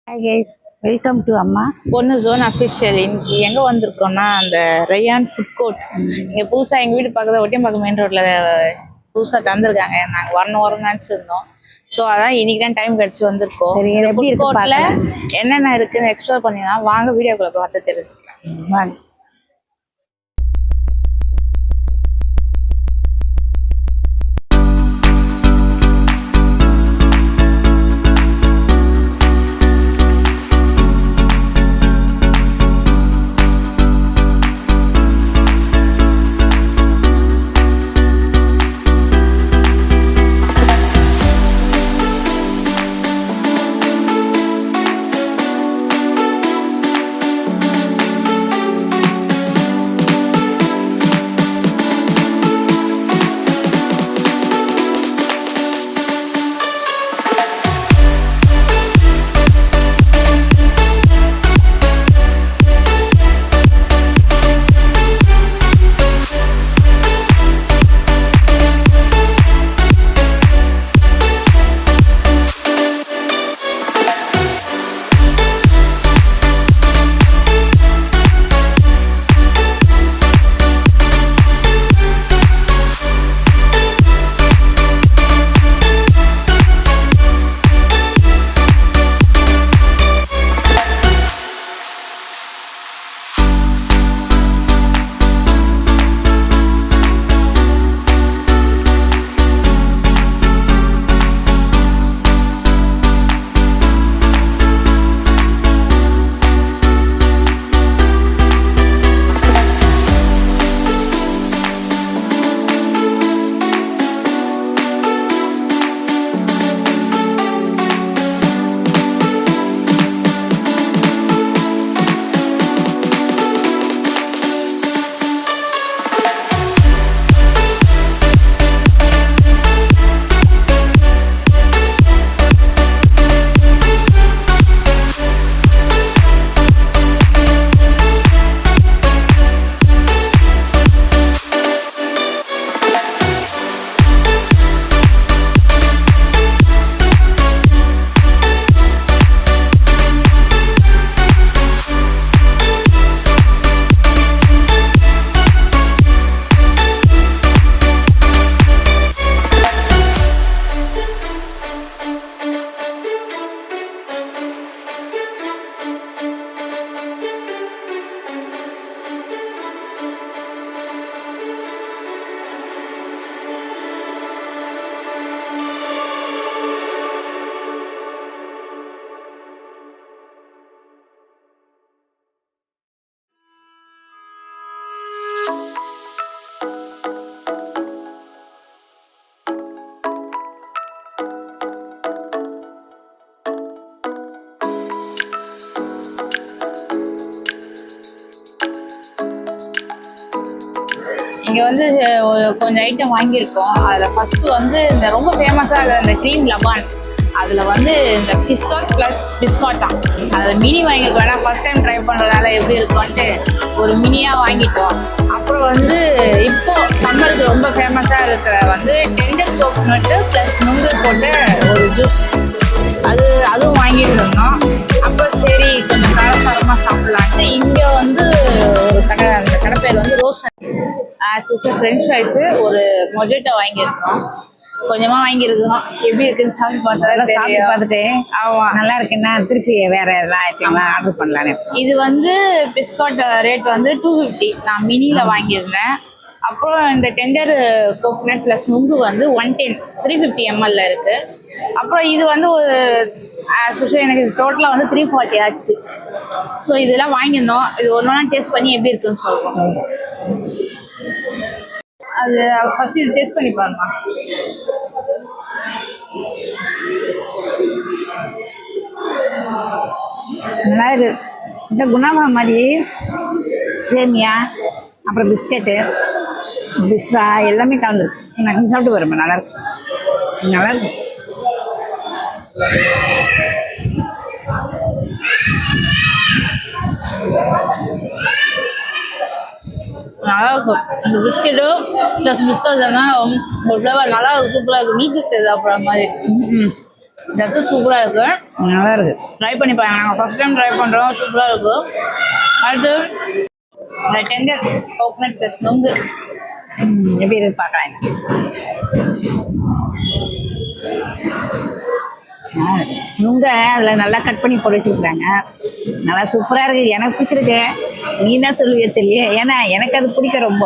Hi guys, welcome to அம்மா பொண்ணு zone official. இன்னைக்கு எங்கே வந்திருக்கோம்னா அந்த ரயான் ஃபுட் கோர்ட். இங்கே புதுசாக எங்கள் வீடு பக்கத்தில் ஒட்டியம்பாக்கம் மெயின் ரோட்டில் புதுசாக தந்துருக்காங்க. நாங்கள் வரணும்னு நினச்சிருந்தோம். ஸோ அதான் இன்னைக்கு தான் டைம் கிடச்சி வந்திருக்கோம். இந்த ஃபுட் கோர்ட்டில் என்னென்ன இருக்குன்னு எக்ஸ்ப்ளோர் பண்ணிடலாம். வாங்க வீடியோக்குள்ளே பார்த்து தெரிஞ்சுக்கலாம். வாங்க. இங்கே வந்து கொஞ்சம் ஐட்டம் வாங்கியிருக்கோம். அதில் ஃபஸ்ட்டு வந்து இந்த ரொம்ப ஃபேமஸாக இருக்கிற இந்த க்ரீம் லபான், அதில் வந்து இந்த பிஸ்காட் ப்ளஸ் பிஸ்காட்டாம். அதில் மினி வாங்கியிருக்கோம். ஏன்னா ஃபஸ்ட் டைம் ட்ரை பண்ணுறதால எப்படி இருக்கும்ன்ட்டு ஒரு மினியாக வாங்கிட்டோம். அப்புறம் வந்து இப்போது சம்மருக்கு ரொம்ப ஃபேமஸாக இருக்கிற வந்து டெண்டர் கோகோனட்டு ப்ளஸ் நுங்கு போட்டு ஒரு ஜூஸ், அதுவும் வாங்கிட்டு இருந்தோம். அப்புறம் சரி கொஞ்சம் காரசாரமாக சாப்பிட்லான்ட்டு இங்கே வந்து ஒரு கடை, அந்த கடை பேர் வந்து ரோஸ் ஃப்ரெஞ்ச் ஃப்ரைஸு ஒரு மொஜிட்டோ வாங்கியிருக்கோம். கொஞ்சமாக வாங்கியிருக்கிறோம். எப்படி இருக்குன்னு சாப்பிட்டு சாப்பிட்டு பார்த்துட்டு ஆமாம் நல்லா இருக்குன்னா திருப்பி வேறு எதெல்லாம் ஐட்டம்லாம் ஆர்டர் பண்ணலான்னு. இது வந்து பிஸ்காட் ரேட் வந்து 250, நான் மினியில் வாங்கியிருந்தேன். அப்புறம் இந்த டெண்டர் கோகோனட் ப்ளஸ் நுங்கு வந்து 110 350 ml இருக்குது. அப்புறம் இது வந்து ஒரு எனக்கு டோட்டலாக வந்து 340 ஆச்சு. ஸோ இதெல்லாம் வாங்கியிருந்தோம். இது ஒன்று ஒன்றா டேஸ்ட் பண்ணி எப்படி இருக்குன்னு சொல்லுவோம். அது ஃபஸ்ட்டு இது டேஸ்ட் பண்ணி பாருங்க. நல்லா இருக்கு. இந்த குணாமா மாதிரி சேமியா அப்புறம் பிஸ்கெட்டு பிஸ்தா எல்லாமே கலந்துருக்கு. நான் சாப்பிட்டு வரேன். நல்லாயிருக்கு, நல்லாயிருக்கு. நல்லா இருக்கும். அந்த பிஸ்கெட்டும் ப்ளஸ் பிஸ்கட் தான் ஒரு ஃப்ளேவர் நல்லா இருக்கும், சூப்பராக இருக்கும். மில்க் பிஸ்கெட் சாப்பிட்ற மாதிரி. இந்த இடத்துல சூப்பராக இருக்கு, நல்லா இருக்கு. ட்ரை பண்ணி பாருங்க. நாங்கள் ஃபர்ஸ்ட் டைம் ட்ரை பண்ணுறோம், சூப்பராக இருக்கு. அடுத்து இந்த டெண்டர் கோகனட் ப்ளஸ் நுங்கு எப்படி இருக்கு பார்க்கலாம். நுங்க அதில் நல்லா கட் பண்ணி போட்டு வச்சுருக்குறாங்க. நல்லா சூப்பராக இருக்குது. எனக்கு பிடிச்சிருக்கு. நீ என்ன சொல்லுவிய தெரியல, ஏன்னா எனக்கு அது பிடிக்க ரொம்ப.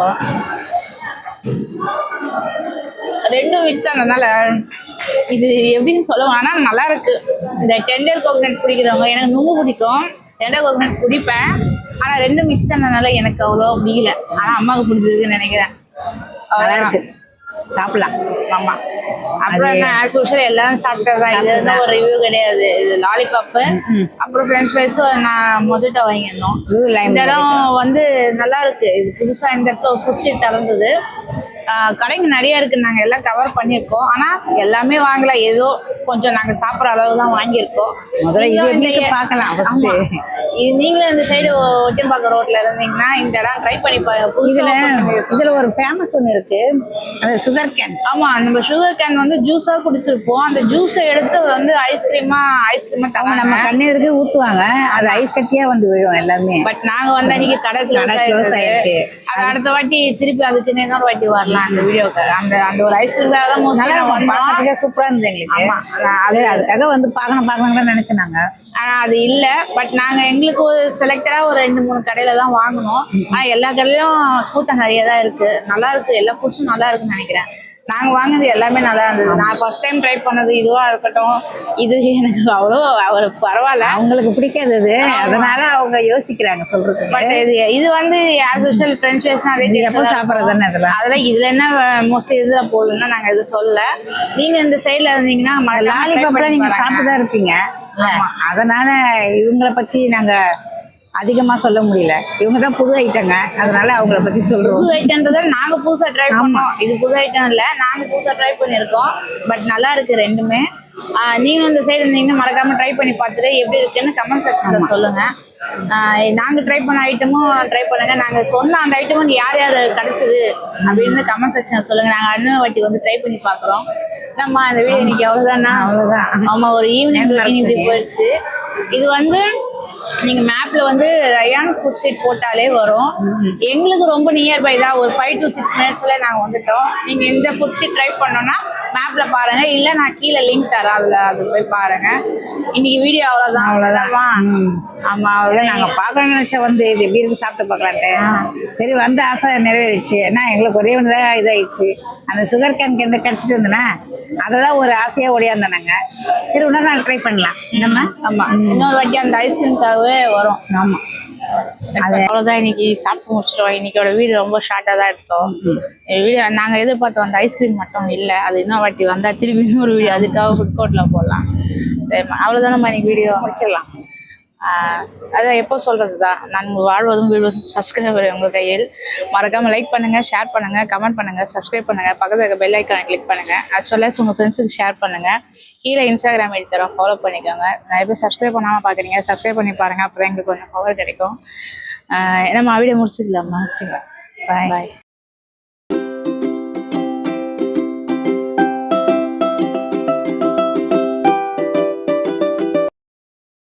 ரெண்டும் மிக்ஸ் ஆனதுனால இது எப்படின்னு சொல்லுவோம், ஆனால் நல்லா இருக்கு. இந்த டெண்டர் கோகனட் பிடிக்கிறவங்க, எனக்கு நுங்கு பிடிக்கும், டெண்டர் கோகனட் பிடிப்பேன். ஆனால் ரெண்டும் மிக்ஸ் ஆனதுனால எனக்கு அவ்வளோ பிடிக்கல. ஆனால் அம்மாவுக்கு பிடிச்சதுன்னு நினைக்கிறேன். நல்லா இருக்கு, சாப்பிடலாம். ஆமாம். அப்புறம் என்ன ஆஸ் யூஷுவல் எல்லாரும் சாப்பிட்டதான். இது வந்து ஒரு ரிவ்யூ கிடையாது. இது லாலிபாப்பு, அப்புறம் ஃப்ரெஞ்ச் ஃப்ரைஸும் நான் மொஜிட்டோ வாங்கியிருந்தோம். இந்த இடம் வந்து நல்லா இருக்கு. இது புதுசாக இந்த இடத்துல ஒரு ஃபுட் ஸ்ட்ரீட் திறந்தது. கடைங்க நிறைய இருக்கு, நாங்கள் எல்லாம் கவர் பண்ணியிருக்கோம். ஆனால் எல்லாமே வாங்கல, ஏதோ கொஞ்சம் நாங்கள் சாப்பிட்ற அளவு தான் வாங்கியிருக்கோம். பார்க்கலாம். நீங்களும் இந்த சைடு ஒட்டியம்பாக்கம் ரோட்ல இருந்தீங்கன்னா இந்த இடம் ட்ரை பண்ணி இதுல ஒரு ஃபேமஸ் ஒன்று இருக்கு, அது சுகர் கேன். ஆமா, நம்ம சுகர் கேன் வந்து ஜூஸா குடிச்சிருப்போம். அந்த ஜூஸை எடுத்து வந்து ஐஸ்கிரீமா தராங்க. நம்ம கண்ணீருக்கு ஊத்துவாங்க, அது ஐஸ் கட்டியா வந்து விழும் எல்லாமே. பட் நாங்க வந்து அன்னைக்கு கடை க்ளோஸ் ஆயிருக்கு. அது அடுத்த வாட்டி திருப்பி அதுக்கு இன்னொரு வாட்டி வரலாம் அந்த வீடியோக்கு. அந்த ஒரு ஐஸ்கிரீம் தான் மோஸ்ட்லி சூப்பரா இருந்தது எங்களுக்கு. அதுக்காக வந்து பார்க்கணும் நினைச்சேன் நாங்க. ஆனா அது இல்ல. பட் நாங்க எங்களுக்கு ஒரு செலக்டடா ஒரு 2-3 கடையில தான் வாங்கினோம். ஆனா எல்லா கடையிலயும் கூட்டம் நிறைய தான் இருக்கு. நல்லா இருக்கு, எல்லா ஃபுட்ஸும் நல்லா இருக்குன்னு நினைக்கிறேன். நாங்க வாங்கினது எல்லாமே நல்லா இருந்தது. நான் ஃபர்ஸ்ட் டைம் ட்ரை பண்ணது இதுவா இருக்கட்டும், இது எனக்கு அவ்வளோ பரவாயில்ல. அவங்களுக்கு பிடிக்காது, அதனால அவங்க யோசிக்கிறாங்க சொல்றது. பட் இது வந்து ஆஸ் யூஷுவல் ஃப்ரெஞ்ச் ஃப்ரைஸ் அதே சாப்பிட்றது தானே. அதெல்லாம் இதுல என்ன மோஸ்ட்லி இதுல போகுதுன்னா நாங்க இது சொல்ல. நீங்க இந்த சைட்ல இருந்தீங்கன்னா லாலிபாப்ல நீங்க சாப்பிட்டுதான் இருப்பீங்க, அதனால இவங்களை பத்தி நாங்க அதிகமா சொல்ல முடியல. இவங்க தான் புது ஐட்டங்க, அதனால அவங்கள பத்தி சொல்றோம். புது ஐட்டம்ன்றத நாங்க புதுசா ட்ரை பண்ணோம். இது புது ஐட்டம் இல்ல, நாங்க புதுசா ட்ரை பண்ணிருக்கோம். பட் நல்லா இருக்கு ரெண்டுமே. நீங்களும் இந்த சைடு இருந்தீங்கன்னா மறக்காம ட்ரை பண்ணி பார்த்துட்டு எப்படி இருக்குன்னு கமெண்ட் செக்ஷன்ல சொல்லுங்க. நாங்க ட்ரை பண்ண ஐட்டமும் ட்ரை பண்ணுங்க. நாங்க சொன்ன அந்த ஐட்டமும் யார் யார் கிடைச்சது அப்படின்னு கமெண்ட் செக்ஷன்ல சொல்லுங்க. நாங்க அடுத்த வாட்டி வந்து ட்ரை பண்ணி பாக்குறோம். நம்ம இந்த வீடியோ இன்னைக்கு அவ்வளவுதான். ஆமா, ஒரு ஈவினிங் இப்படி போயிடுச்சு. இது வந்து நீங்க மேப்ல வந்து ரயான் ஃபுட் ஸ்ட்ரீட் போட்டாலே வரும். எங்களுக்கு ரொம்ப நியர்பை தான், ஒரு 5 to 6 minutesல நாங்க வந்துட்டோம். நீங்க இந்த ஃபுட் ஸ்ட்ரீட் ட்ரை பண்ணோம்னா மேப்ல பாருங்க, இல்ல நான் கீழே லிங்க் தரேன், அது போய் பாருங்க. இன்னைக்கு வீடியோ அவ்வளவுதான். ஆமா, நாங்க பார்க்கணும்னு நினைச்ச வந்து இது எப்படி இருக்கு சாப்பிட்டு பார்க்கலான்ட்டு சரி வந்த ஆசை நிறைவேறிடுச்சு. ஏன்னா எங்களுக்கு ஒரே ஒன்று தான் இதாயிடுச்சு. அந்த சுகர் கேன் கிடைச்சிட்டு இருந்தேன்னா அதெல்லாம் ஒரு ஆசையா ஓடியாந்தேன் நாங்க. சரி இன்னொரு நாள் ட்ரை பண்ணலாம் நம்ம. ஆமா, இன்னொரு வாட்டி அந்த ஐஸ்கிரீம்காகவே வரும். ஆமா, அது அவ்வளோதான். இன்னைக்கு சாப்பிட்டு முடிச்சிட்டோம். இன்னைக்கோட வீடியோ ரொம்ப ஷார்ட்டாக தான் எடுத்தோம். வீடியோ நாங்கள் எதிர்பார்த்தோம் அந்த ஐஸ்கிரீம் மட்டும் இல்லை, அது இன்னொரு வாட்டி வந்தால் திரும்பி இன்னொரு வீடியோ அதுக்காக ஃபுட் கோர்ட்டில் போடலாம். சரிம்மா, அவ்வளோதான். நம்ம இன்னைக்கு வீடியோ முடிச்சிடலாம். அதான் எப்போ சொல்கிறது தான், நான் வாழ்வதும் வீழ்வதும் சப்ஸ்கிரைபர் உங்கள் கையில். மறக்காமல் லைக் பண்ணுங்கள், ஷேர் பண்ணுங்கள், கமெண்ட் பண்ணுங்கள், சப்ஸ்கிரைப் பண்ணுங்கள், பக்கத்தில் இருக்க பெல் ஐக்கானை கிளிக் பண்ணுங்கள். as well as உங்கள் ஃப்ரெண்ட்ஸுக்கு ஷேர் பண்ணுங்கள். கீழே இன்ஸ்டாகிராம் ஐடி தரோம், ஃபாலோ பண்ணிக்கோங்க. நிறைய பேர் சப்ஸ்கிரைப் பண்ணாமல் பார்க்குறீங்க, சப்ஸ்கிரைப் பண்ணி பாருங்கள், அப்புறம் எங்களுக்கு கொஞ்சம் பவர் கிடைக்கும். நம்ம வீடியோ முடிச்சுக்கலாமா? முடிச்சுக்கலாம். பாய்.